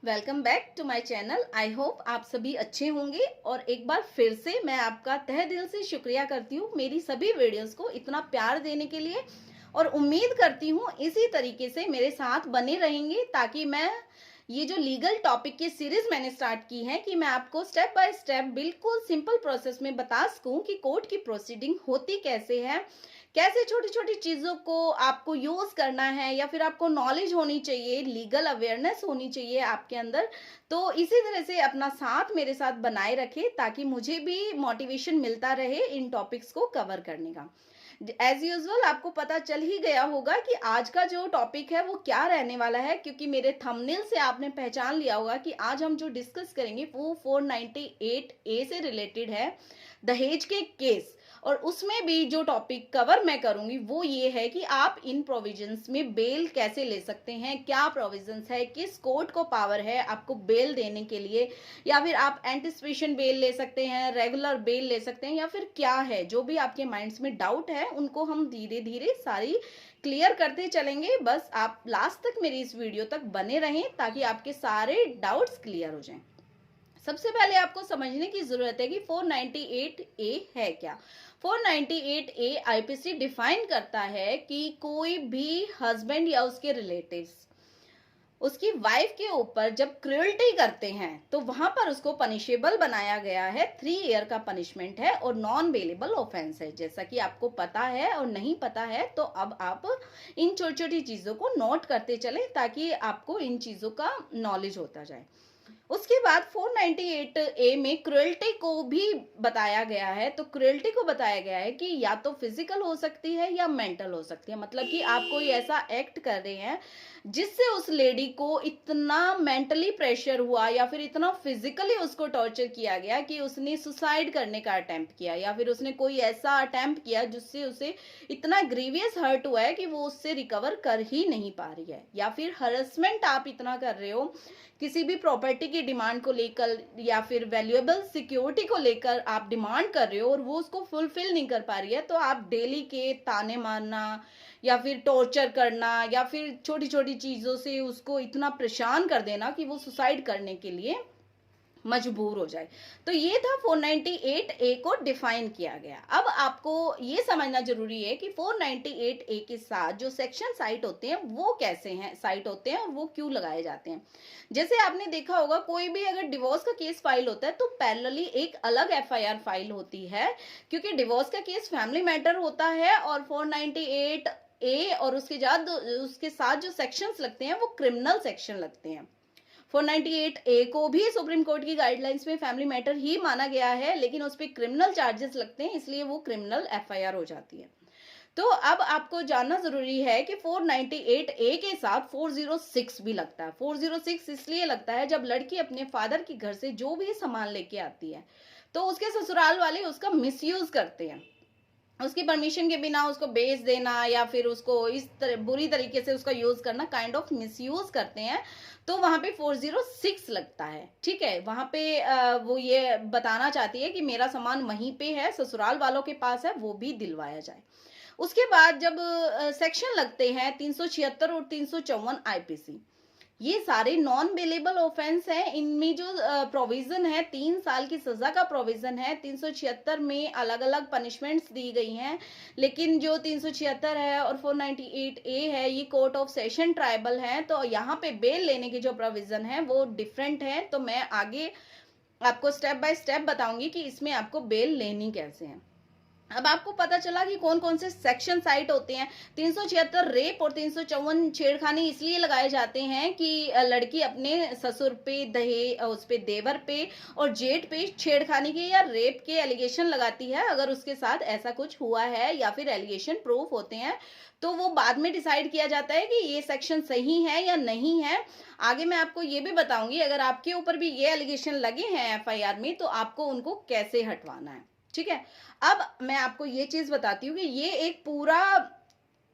Welcome back to my channel. I hope आप सभी अच्छे होंगे और एक बार फिर से मैं आपका तहे दिल से शुक्रिया करती हूँ मेरी सभी वीडियोस को इतना प्यार देने के लिए। और उम्मीद करती हूँ इसी तरीके से मेरे साथ बने रहेंगे ताकि मैं ये जो लीगल टॉपिक की सीरीज मैंने स्टार्ट की है कि मैं आपको स्टेप बाय स्टेप बिल्कुल सिंपल प्रोसेस में बता सकूं कि कोर्ट की प्रोसीडिंग होती कैसे है, कैसे छोटी छोटी चीजों को आपको यूज करना है या फिर आपको नॉलेज होनी चाहिए, लीगल अवेयरनेस होनी चाहिए आपके अंदर। तो इसी तरह से अपना साथ मेरे साथ बनाए रखें ताकि मुझे भी मोटिवेशन मिलता रहे इन टॉपिक्स को कवर करने का। एज यूजुअल आपको पता चल ही गया होगा कि आज का जो टॉपिक है वो क्या रहने वाला है, क्योंकि मेरे थंबनेल से आपने पहचान लिया होगा कि आज हम जो डिस्कस करेंगे वो 498A से रिलेटेड है, दहेज के केस। और उसमें भी जो टॉपिक कवर मैं करूंगी वो ये है कि आप इन प्रोविजंस में बेल कैसे ले सकते हैं, क्या प्रोविजंस है, किस कोर्ट को पावर है आपको बेल देने के लिए, या फिर आप एंटिसिपेशन बेल ले सकते हैं, रेगुलर बेल ले सकते हैं, या फिर क्या है। जो भी आपके माइंड्स में डाउट है उनको हम धीरे धीरे सारी क्लियर करते चलेंगे। बस आप लास्ट तक मेरी इस वीडियो तक बने रहें ताकि आपके सारे डाउट्स क्लियर हो जाएं। सबसे पहले आपको समझने की जरूरत है कि 498A है क्या। 498A आईपीसी डिफाइन करता है कि कोई भी हस्बैंड या उसके रिलेटिव्स उसकी वाइफ के ऊपर जब क्रूअल्टी करते हैं तो वहां पर उसको पनिशेबल बनाया गया है, 3 ईयर का पनिशमेंट है और नॉन बेलेबल ऑफेंस है। जैसा कि आपको पता है और नहीं पता है तो अब आप इन छोटी छोटी चीजों को नोट करते चलें ताकि आपको इन चीजों का नॉलेज होता जाए। उसके बाद 498A में क्रुएल्टी को भी बताया गया है। तो क्रुएल्टी को बताया गया है कि या तो फिजिकल हो सकती है या मेंटल हो सकती है, मतलब कि आप कोई ऐसा एक्ट कर रहे हैं जिससे उस लेडी को इतना मेंटली प्रेशर हुआ या फिर इतना फिजिकली उसको टॉर्चर किया गया कि उसने सुसाइड करने का अटेम्प्ट किया, या फिर उसने कोई ऐसा अटेम्प्ट किया जिससे उसे इतना ग्रीवियस हर्ट हुआ है कि वो उससे रिकवर कर ही नहीं पा रही है, या फिर हरेसमेंट आप इतना कर रहे हो किसी भी प्रॉपर्टी की डिमांड को लेकर या फिर वैल्यूएबल सिक्योरिटी को लेकर आप डिमांड कर रहे हो और वो उसको फुलफिल नहीं कर पा रही है, तो आप डेली के ताने मारना या फिर टॉर्चर करना या फिर छोटी छोटी चीजों से उसको इतना परेशान कर देना कि वो सुसाइड करने के लिए मजबूर हो जाए। तो ये था 498A को डिफाइन किया गया। अब आपको ये समझना जरूरी है कि 498A के साथ जो सेक्शन साइट होते हैं वो कैसे हैं साइट होते हैं और वो क्यों लगाए जाते हैं। जैसे आपने देखा होगा कोई भी अगर डिवोर्स का केस फाइल होता है तो पैरेलली एक अलग FIR फाइल होती है, क्योंकि डिवोर्स का केस फैमिली मैटर होता है और 498A और उसके साथ जो सेक्शंस लगते हैं वो क्रिमिनल सेक्शन लगते हैं। 498A को भी सुप्रीम कोर्ट की गाइडलाइंस में फैमिली मैटर ही माना गया है, लेकिन उस पर क्रिमिनल चार्जेस लगते हैं इसलिए वो क्रिमिनल FIR हो जाती है। तो अब आपको जानना जरूरी है कि 498A के साथ 406 भी लगता है। 406 इसलिए लगता है जब लड़की अपने फादर के घर से जो भी सामान लेके आती है तो उसके ससुराल वाले उसका मिसयूज करते हैं, उसकी परमिशन के बिना उसको बेच देना या फिर उसको इस तरह बुरी तरीके से उसका यूज करना, काइंड ऑफ मिसयूज करते हैं, तो वहां पे 406 लगता है। ठीक है, वहां पे वो ये बताना चाहती है कि मेरा सामान वहीं पे है, ससुराल वालों के पास है, वो भी दिलवाया जाए। उसके बाद जब सेक्शन लगते हैं 376 और 354 आईपीसी, ये सारे नॉन बेलेबल ऑफेंस हैं। इनमें जो प्रोविजन है 3 साल की सजा का प्रोविजन है। 376 में अलग अलग पनिशमेंट्स दी गई हैं, लेकिन जो 376 है और 498A है ये कोर्ट ऑफ सेशन ट्राइबल है, तो यहाँ पे बेल लेने की जो प्रोविजन है वो डिफरेंट है। तो मैं आगे आपको स्टेप बाय स्टेप बताऊंगी कि इसमें आपको बेल लेनी कैसे है। अब आपको पता चला कि कौन कौन से सेक्शन साइट होते हैं। 376 रेप और 354 छेड़खानी इसलिए लगाए जाते हैं कि लड़की अपने ससुर पे, उस पे देवर पे और जेठ पे छेड़खानी के या रेप के एलिगेशन लगाती है। अगर उसके साथ ऐसा कुछ हुआ है या फिर एलिगेशन प्रूफ होते हैं तो वो बाद में डिसाइड किया जाता है कि ये सेक्शन सही है या नहीं है। आगे मैं आपको ये भी बताऊंगी अगर आपके ऊपर भी ये एलिगेशन लगे हैं FIR में तो आपको उनको कैसे हटवाना है। ठीक है, अब मैं आपको ये चीज बताती हूँ कि ये एक पूरा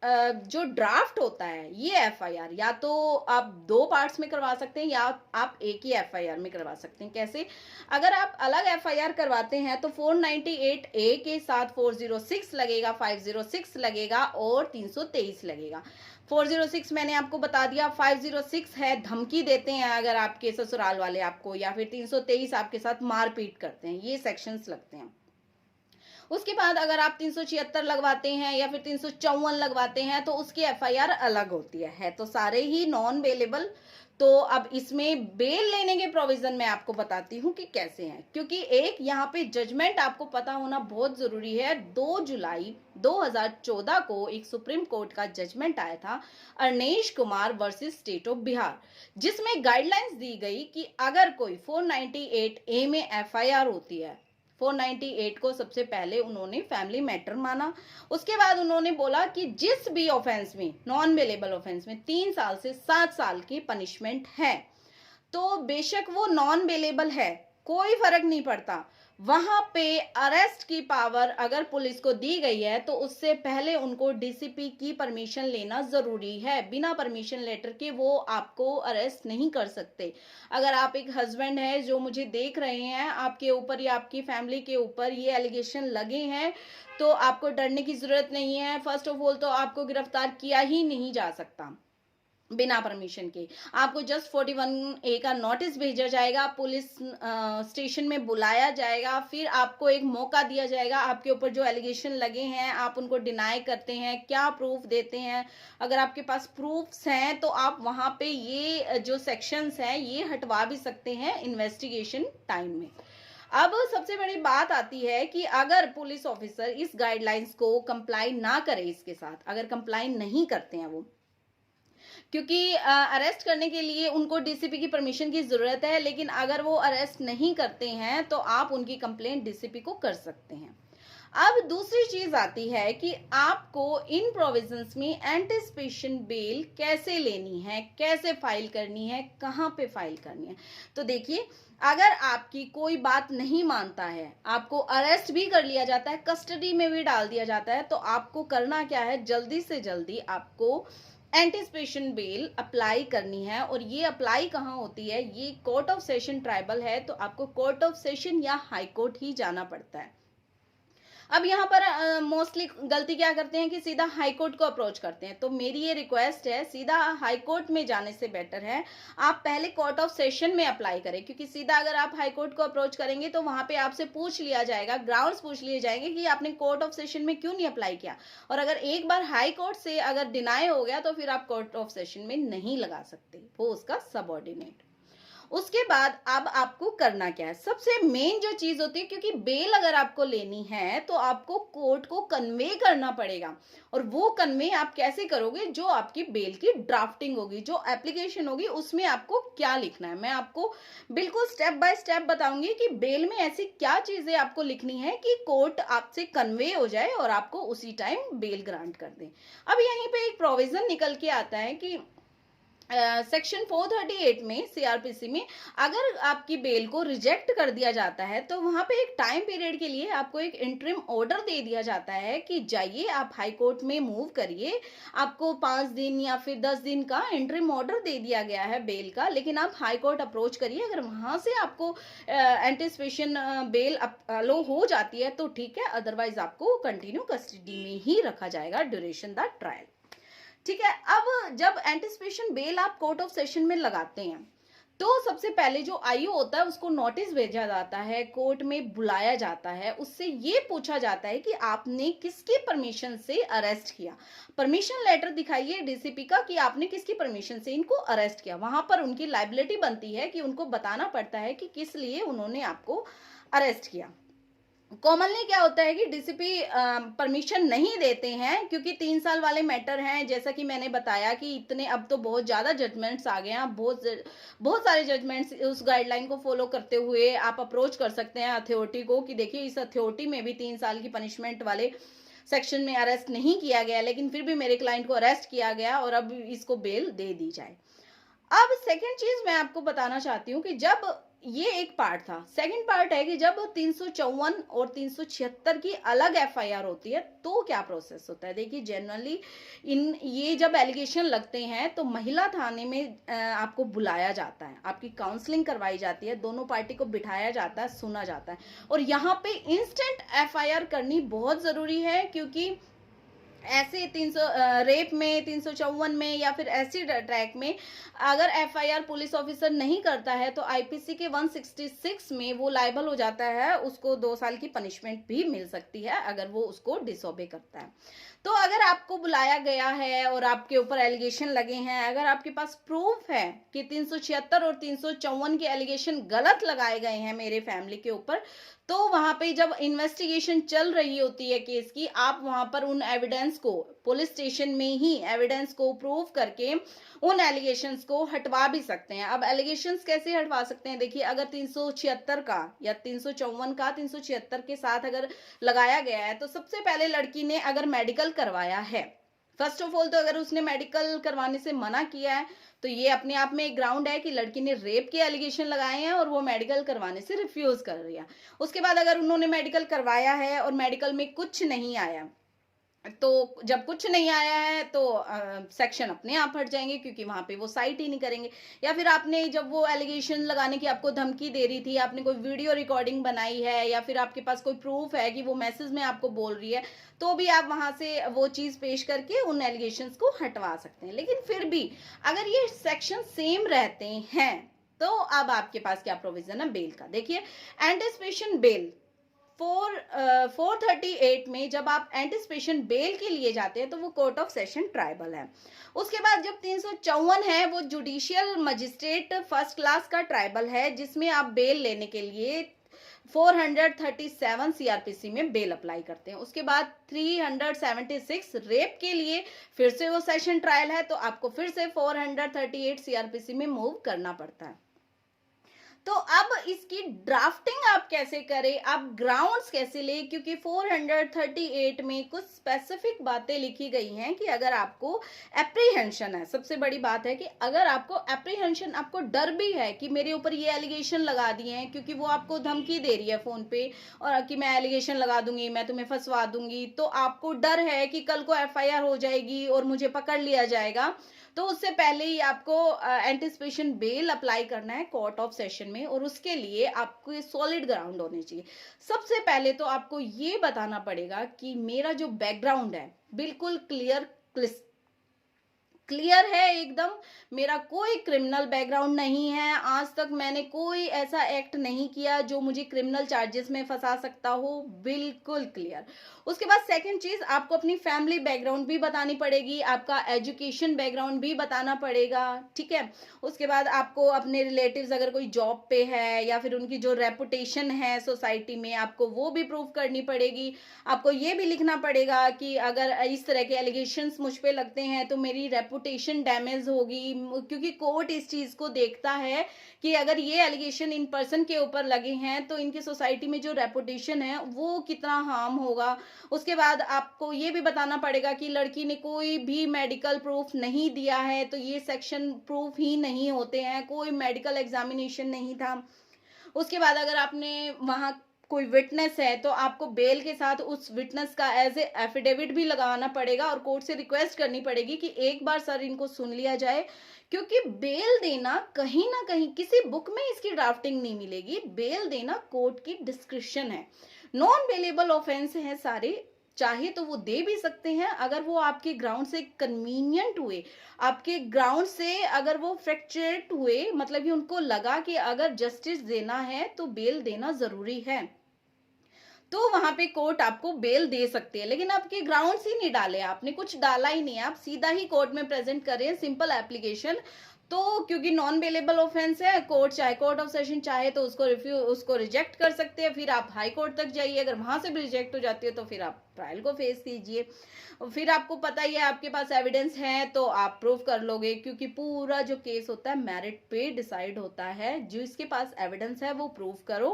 जो ड्राफ्ट होता है ये एफआईआर या तो आप 2 पार्ट्स में करवा सकते हैं या आप एक ही एफआईआर में करवा सकते हैं। कैसे? अगर आप अलग एफआईआर करवाते हैं तो 498 ए के साथ 406 लगेगा, 506 लगेगा और 323 लगेगा। 406 मैंने आपको बता दिया, 506 है धमकी देते हैं अगर आपके ससुराल वाले आपको, या फिर 323 आपके साथ मारपीट करते हैं, ये सेक्शंस लगते हैं। उसके बाद अगर आप 376 लगवाते हैं या फिर 354 लगवाते हैं तो उसकी एफआईआर अलग होती है तो सारे ही नॉन बेलेबल। तो अब इसमें बेल लेने के प्रोविजन मैं आपको बताती हूँ कि कैसे हैं, क्योंकि एक यहाँ पे जजमेंट आपको पता होना बहुत जरूरी है। 2 जुलाई 2014 को एक सुप्रीम कोर्ट का जजमेंट आया था, Arnesh Kumar versus state of Bihar, जिसमें गाइडलाइंस दी गई कि अगर कोई 498 ए में एफआईआर होती है, 498 को सबसे पहले उन्होंने फैमिली मैटर माना। उसके बाद उन्होंने बोला कि जिस भी ऑफेंस में, नॉन बेलेबल ऑफेंस में 3 साल से 7 साल की पनिशमेंट है, तो बेशक वो नॉन बेलेबल है, कोई फर्क नहीं पड़ता, वहां पे अरेस्ट की पावर अगर पुलिस को दी गई है तो उससे पहले उनको डीसीपी की परमिशन लेना जरूरी है। बिना परमिशन लेटर के वो आपको अरेस्ट नहीं कर सकते। अगर आप एक हस्बैंड है जो मुझे देख रहे हैं, आपके ऊपर या आपकी फैमिली के ऊपर ये एलिगेशन लगे हैं, तो आपको डरने की जरूरत नहीं है। फर्स्ट ऑफ ऑल तो आपको गिरफ्तार किया ही नहीं जा सकता बिना परमिशन के। आपको जस्ट 41A का नोटिस भेजा जाएगा, पुलिस स्टेशन में बुलाया जाएगा, फिर आपको एक मौका दिया जाएगा। आपके ऊपर जो एलिगेशन लगे हैं आप उनको डिनाई करते हैं, क्या प्रूफ देते हैं। अगर आपके पास प्रूफ्स हैं तो आप वहां पे ये जो सेक्शंस हैं ये हटवा भी सकते हैं इन्वेस्टिगेशन टाइम में। अब सबसे बड़ी बात आती है कि अगर पुलिस ऑफिसर इस गाइडलाइंस को कंप्लाई ना करे, इसके साथ अगर कंप्लाई नहीं करते हैं वो, क्योंकि अरेस्ट करने के लिए उनको डीसीपी की परमिशन की जरूरत है, लेकिन अगर वो अरेस्ट नहीं करते हैं तो आप उनकी कंप्लेंट डीसीपी को कर सकते हैं। अब दूसरी चीज आती है कि आपको इन प्रोविजंस में एंटिसिपेशन बेल कैसे लेनी है, कैसे फाइल करनी है, कहां पे फाइल करनी है। तो देखिए, अगर आपकी कोई बात नहीं मानता है, आपको अरेस्ट भी कर लिया जाता है, कस्टडी में भी डाल दिया जाता है, तो आपको करना क्या है, जल्दी से जल्दी आपको एंटिसिपेशन बेल अप्लाई करनी है। और ये अप्लाई कहाँ होती है, ये कोर्ट ऑफ सेशन ट्राइबल है तो आपको कोर्ट ऑफ सेशन या हाई कोर्ट ही जाना पड़ता है। अब यहाँ पर मोस्टली गलती क्या करते हैं कि सीधा हाई कोर्ट को अप्रोच करते हैं, तो मेरी ये रिक्वेस्ट है, सीधा हाई कोर्ट में जाने से बेटर है आप पहले कोर्ट ऑफ सेशन में अप्लाई करें, क्योंकि सीधा अगर आप हाई कोर्ट को अप्रोच करेंगे तो वहां पे आपसे पूछ लिया जाएगा, ग्राउंड्स पूछ लिए जाएंगे कि आपने कोर्ट ऑफ सेशन में क्यों नहीं अप्लाई किया। और अगर एक बार हाई कोर्ट से अगर डिनाई हो गया तो फिर आप कोर्ट ऑफ सेशन में नहीं लगा सकते, वो उसका सबऑर्डिनेट। उसके बाद अब आपको करना क्या है, सबसे मेन जो चीज होती है, क्योंकि बेल अगर आपको लेनी है तो आपको कोर्ट को कन्वे करना पड़ेगा। और वो कन्वे आप कैसे करोगे, जो आपकी बेल की ड्राफ्टिंग होगी, जो एप्लीकेशन होगी, उसमें आपको क्या लिखना है, मैं आपको बिल्कुल स्टेप बाय स्टेप बताऊंगी कि बेल में ऐसी क्या चीजें आपको लिखनी है कि कोर्ट आपसे कन्वे हो जाए और आपको उसी टाइम बेल ग्रांट कर दे। अब यहीं पे एक प्रोविजन निकल के आता है कि सेक्शन 438 में सीआरपीसी में अगर आपकी बेल को रिजेक्ट कर दिया जाता है तो वहां पे एक टाइम पीरियड के लिए आपको एक इंटरिम ऑर्डर दे दिया जाता है कि जाइए आप हाई कोर्ट में मूव करिए। आपको 5 दिन या फिर 10 दिन का इंटरिम ऑर्डर दे दिया गया है बेल का, लेकिन आप हाई कोर्ट अप्रोच करिए। अगर वहां से आपको एंटिसिपेशन बेल अलो हो जाती है तो ठीक है, अदरवाइज आपको कंटिन्यू कस्टडी में ही रखा जाएगा ड्यूरेशन द ट्रायल। ठीक है। अब जब एंटिसिपेशन बेल आप कोर्ट ऑफ सेशन में लगाते हैं तो सबसे पहले जो आईओ होता है उसको नोटिस भेजा जाता है, कोर्ट में बुलाया जाता है, उससे ये पूछा जाता है कि आपने किसकी परमिशन से अरेस्ट किया। परमिशन लेटर दिखाइए डीसीपी का कि आपने किसकी परमिशन से इनको अरेस्ट किया। वहां पर उनकी लायबिलिटी बनती है कि उनको बताना पड़ता है कि किस लिए उन्होंने आपको अरेस्ट किया। कॉमनली क्या होता है कि डीसीपी परमिशन नहीं देते हैं, क्योंकि 3 साल वाले मैटर हैं। जैसा कि मैंने बताया कि इतने अब तो बहुत ज्यादा जजमेंट्स आ गए हैं, बहुत सारे जजमेंट्स। उस गाइडलाइन को फॉलो करते हुए आप अप्रोच कर सकते हैं अथॉरिटी को कि देखिए इस अथॉरिटी में भी 3 साल की पनिशमेंट वाले सेक्शन में अरेस्ट नहीं किया गया, लेकिन फिर भी मेरे क्लाइंट को अरेस्ट किया गया और अब इसको बेल दे दी जाए। अब सेकंड चीज मैं आपको बताना चाहती हूँ कि जब ये एक पार्ट था, सेकंड पार्ट है कि जब 354 और 376 की अलग एफआईआर होती है तो क्या प्रोसेस होता है। देखिए जनरली इन ये जब एलिगेशन लगते हैं तो महिला थाने में आपको बुलाया जाता है, आपकी काउंसलिंग करवाई जाती है, दोनों पार्टी को बिठाया जाता है, सुना जाता है, और यहाँ पे इंस्टेंट एफआईआर करनी बहुत जरूरी है, क्योंकि ऐसे 300 रेप में, 354 में या फिर एसिड अटैक में अगर एफआईआर पुलिस ऑफिसर नहीं करता है तो आईपीसी के 166 में वो लायबल हो जाता है, उसको 2 साल की पनिशमेंट भी मिल सकती है अगर वो उसको डिसोबे करता है। तो अगर आपको बुलाया गया है और आपके ऊपर एलिगेशन लगे हैं, अगर आपके पास प्रूफ है कि 376 और 354 के एलिगेशन गलत लगाए गए हैं मेरे फैमिली के ऊपर, तो वहां पे जब इन्वेस्टिगेशन चल रही होती है केस की, आप वहां पर उन एविडेंस को पुलिस स्टेशन में ही एविडेंस को प्रूव करके उन एलिगेशंस को हटवा भी सकते हैं। अब एलिगेशंस कैसे हटवा सकते हैं, देखिए अगर 376 का या 354 का 376 के साथ अगर लगाया गया है तो सबसे पहले लड़की ने अगर मेडिकल करवाया है, फर्स्ट ऑफ ऑल तो अगर उसने मेडिकल करवाने से मना किया है तो ये अपने आप में एक ग्राउंड है कि लड़की ने रेप के एलिगेशन लगाए हैं और वो मेडिकल करवाने से रिफ्यूज कर रही है। उसके बाद अगर उन्होंने मेडिकल करवाया है और मेडिकल में कुछ नहीं आया, तो जब कुछ नहीं आया है तो सेक्शन अपने आप हट जाएंगे, क्योंकि वहां पे वो साइट ही नहीं करेंगे। या फिर आपने जब वो एलिगेशन लगाने की आपको धमकी दे रही थी, आपने कोई वीडियो रिकॉर्डिंग बनाई है या फिर आपके पास कोई प्रूफ है कि वो मैसेज में आपको बोल रही है, तो भी आप वहां से वो चीज पेश करके उन एलिगेशंस को हटवा सकते हैं। लेकिन फिर भी अगर ये सेक्शन सेम रहते हैं तो अब आपके पास क्या प्रोविजन है बेल का। देखिए एंटिसिपेशन बेल 438 में जब आप एंटिसिपेशन बेल के लिए जाते हैं तो वो कोर्ट ऑफ सेशन ट्राइबल है। उसके बाद जब 354 है वो जुडिशियल मजिस्ट्रेट फर्स्ट क्लास का ट्राइबल है, जिसमें आप बेल लेने के लिए 437 सीआरपीसी में बेल अप्लाई करते हैं। उसके बाद 376 रेप के लिए फिर से वो सेशन ट्रायल है, तो आपको फिर से 438 सीआरपीसी में मूव करना पड़ता है। तो अब इसकी ड्राफ्टिंग आप कैसे करें, आप ग्राउंड्स कैसे ले, क्योंकि 438 में कुछ स्पेसिफिक बातें लिखी गई हैं कि अगर आपको एप्रीहेंशन है, सबसे बड़ी बात है कि अगर आपको एप्रीहेंशन, आपको डर भी है कि मेरे ऊपर ये एलिगेशन लगा दिए हैं, क्योंकि वो आपको धमकी दे रही है फोन पे और कि मैं एलिगेशन लगा दूंगी, मैं तुम्हें फंसवा दूंगी, तो आपको डर है कि कल को एफआईआर हो जाएगी और मुझे पकड़ लिया जाएगा, तो उससे पहले ही आपको एंटिसिपेशन बेल अप्लाई करना है कोर्ट ऑफ सेशन में, और उसके लिए आपको सॉलिड ग्राउंड होने चाहिए। सबसे पहले तो आपको ये बताना पड़ेगा कि मेरा जो बैकग्राउंड है बिल्कुल क्लियर है एकदम, मेरा कोई क्रिमिनल बैकग्राउंड नहीं है, आज तक मैंने कोई ऐसा एक्ट नहीं किया जो मुझे क्रिमिनल चार्जेस में फंसा सकता हो, बिल्कुल क्लियर। उसके बाद सेकंड चीज, आपको अपनी फैमिली बैकग्राउंड भी बतानी पड़ेगी, आपका एजुकेशन बैकग्राउंड भी बताना पड़ेगा, ठीक है। उसके बाद आपको अपने रिलेटिव्स अगर कोई जॉब पे है या फिर उनकी जो रेपुटेशन है सोसाइटी में, आपको वो भी प्रूव करनी पड़ेगी। आपको ये भी लिखना पड़ेगा कि अगर इस तरह के एलिगेशंस मुझ पे लगते हैं तो मेरी रेपुटेशन डैमेज होगी, क्योंकि कोर्ट इस चीज को देखता है कि अगर ये एलिगेशन इन पर्सन के ऊपर लगे हैं तो इनकी सोसाइटी में जो रेपुटेशन है वो कितना हार्म होगा। उसके बाद आपको ये भी बताना पड़ेगा कि लड़की ने कोई भी मेडिकल प्रूफ नहीं दिया है, तो ये सेक्शन प्रूफ ही नहीं होते हैं, कोई मेडिकल एग्जामिनेशन नहीं था। उसके बाद अगर आपने वहां कोई विटनेस है तो आपको बेल के साथ उस विटनेस का एज ए एफिडेविट भी लगाना पड़ेगा और कोर्ट से रिक्वेस्ट करनी पड़ेगी कि एक बार सर इनको सुन लिया जाए, क्योंकि बेल देना कहीं ना कहीं किसी बुक में इसकी ड्राफ्टिंग नहीं मिलेगी, बेल देना कोर्ट की डिस्क्रिप्शन है, नॉन बेलेबल ऑफेंस है सारे, चाहे तो वो दे भी सकते हैं अगर वो आपके ग्राउंड से कन्वीनियंट हुए, आपके ग्राउंड से अगर वो फ्रैक्चरेट हुए, मतलब कि उनको लगा कि अगर जस्टिस देना है तो बेल देना जरूरी है, तो वहां पे कोर्ट आपको बेल दे सकती है। लेकिन आपके ग्राउंड्स ही नहीं डाले, आपने कुछ डाला ही नहीं है, आप सीधा ही कोर्ट में प्रेजेंट करें सिंपल एप्लीकेशन, तो क्योंकि नॉन बेलेबल ऑफेंस है, कोर्ट चाहे कोर्ट ऑफ सेशन चाहे तो उसको रिजेक्ट कर सकते हैं, फिर आप हाई कोर्ट तक जाइए, अगर वहां से भी रिजेक्ट हो जाती है तो फिर आप ट्रायल को फेस कीजिए। फिर आपको पता ही है, आपके पास एविडेंस है तो आप प्रूव कर लोगे, क्योंकि पूरा जो केस होता है मेरिट पे डिसाइड होता है। जो इसके पास एविडेंस है वो प्रूव करो,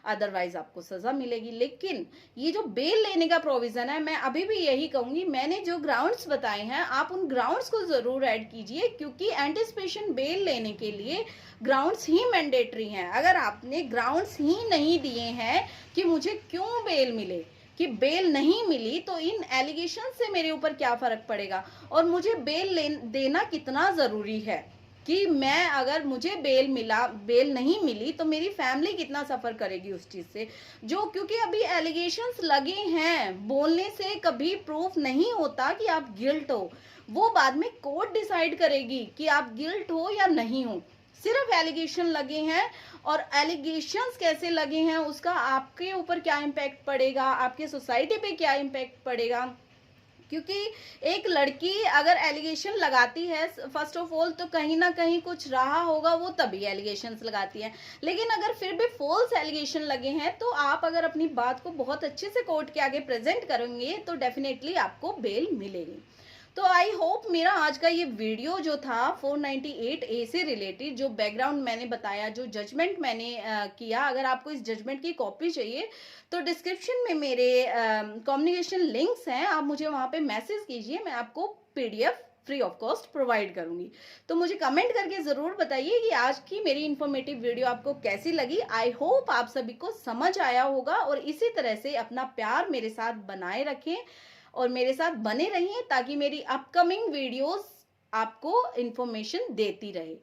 अदरवाइज आपको सजा मिलेगी। लेकिन ये जो बेल लेने का प्रोविजन है, मैं अभी भी यही कहूंगी, मैंने जो ग्राउंड्स बताए हैं आप उन ग्राउंड्स को जरूर ऐड कीजिए, क्योंकि एंटिसिपेशन बेल लेने के लिए ग्राउंड्स ही मैंडेटरी हैं। अगर आपने ग्राउंड्स ही नहीं दिए हैं कि मुझे क्यों बेल मिले, कि बेल नहीं मिली तो इन एलिगेशन से मेरे ऊपर क्या फर्क पड़ेगा, और मुझे बेल देना कितना जरूरी है, कि मैं अगर मुझे बेल नहीं मिली तो मेरी फैमिली कितना सफर करेगी उस चीज से। जो क्योंकि अभी एलिगेशंस लगे हैं, बोलने से कभी प्रूफ नहीं होता कि आप गिल्ट हो, वो बाद में कोर्ट डिसाइड करेगी कि आप गिल्ट हो या नहीं हो। सिर्फ एलिगेशन लगे हैं, और एलिगेशंस कैसे लगे हैं उसका आपके ऊपर क्या इम्पैक्ट पड़ेगा, आपके सोसाइटी पे क्या इम्पैक्ट पड़ेगा। क्योंकि एक लड़की अगर एलिगेशन लगाती है, फर्स्ट ऑफ ऑल तो कहीं ना कहीं कुछ रहा होगा, वो तभी एलिगेशंस लगाती है। लेकिन अगर फिर भी फॉल्स एलिगेशन लगे हैं तो आप अगर अपनी बात को बहुत अच्छे से कोर्ट के आगे प्रेजेंट करेंगे तो डेफिनेटली आपको बेल मिलेगी। तो आई होप मेरा आज का ये वीडियो जो था 498A से रिलेटेड, जो बैकग्राउंड मैंने बताया, जो जजमेंट मैंने किया, अगर आपको इस जजमेंट की कॉपी चाहिए तो डिस्क्रिप्शन में मेरे कम्युनिकेशन लिंक्स हैं, आप मुझे वहां पे मैसेज कीजिए, मैं आपको PDF free of cost provide करूंगी। तो मुझे कमेंट करके जरूर बताइए कि आज की मेरी इंफॉर्मेटिव वीडियो आपको कैसी लगी। आई होप आप सभी को समझ आया होगा, और इसी तरह से अपना प्यार मेरे साथ बनाए रखें और मेरे साथ बने रहिए, ताकि मेरी अपकमिंग वीडियोस आपको इंफॉर्मेशन देती रहे।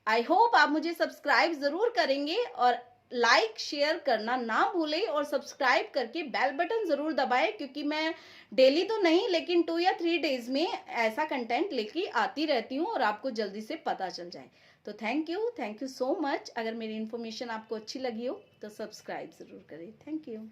आई होप आप मुझे सब्सक्राइब जरूर करेंगे, और लाइक शेयर करना ना भूलें, और सब्सक्राइब करके बेल बटन जरूर दबाएं, क्योंकि मैं डेली तो नहीं लेकिन 2 या 3 डेज में ऐसा कंटेंट लेके आती रहती हूँ और आपको जल्दी से पता चल जाए। तो थैंक यू सो मच। अगर मेरी इन्फॉर्मेशन आपको अच्छी लगी हो तो सब्सक्राइब जरूर करें। Thank you.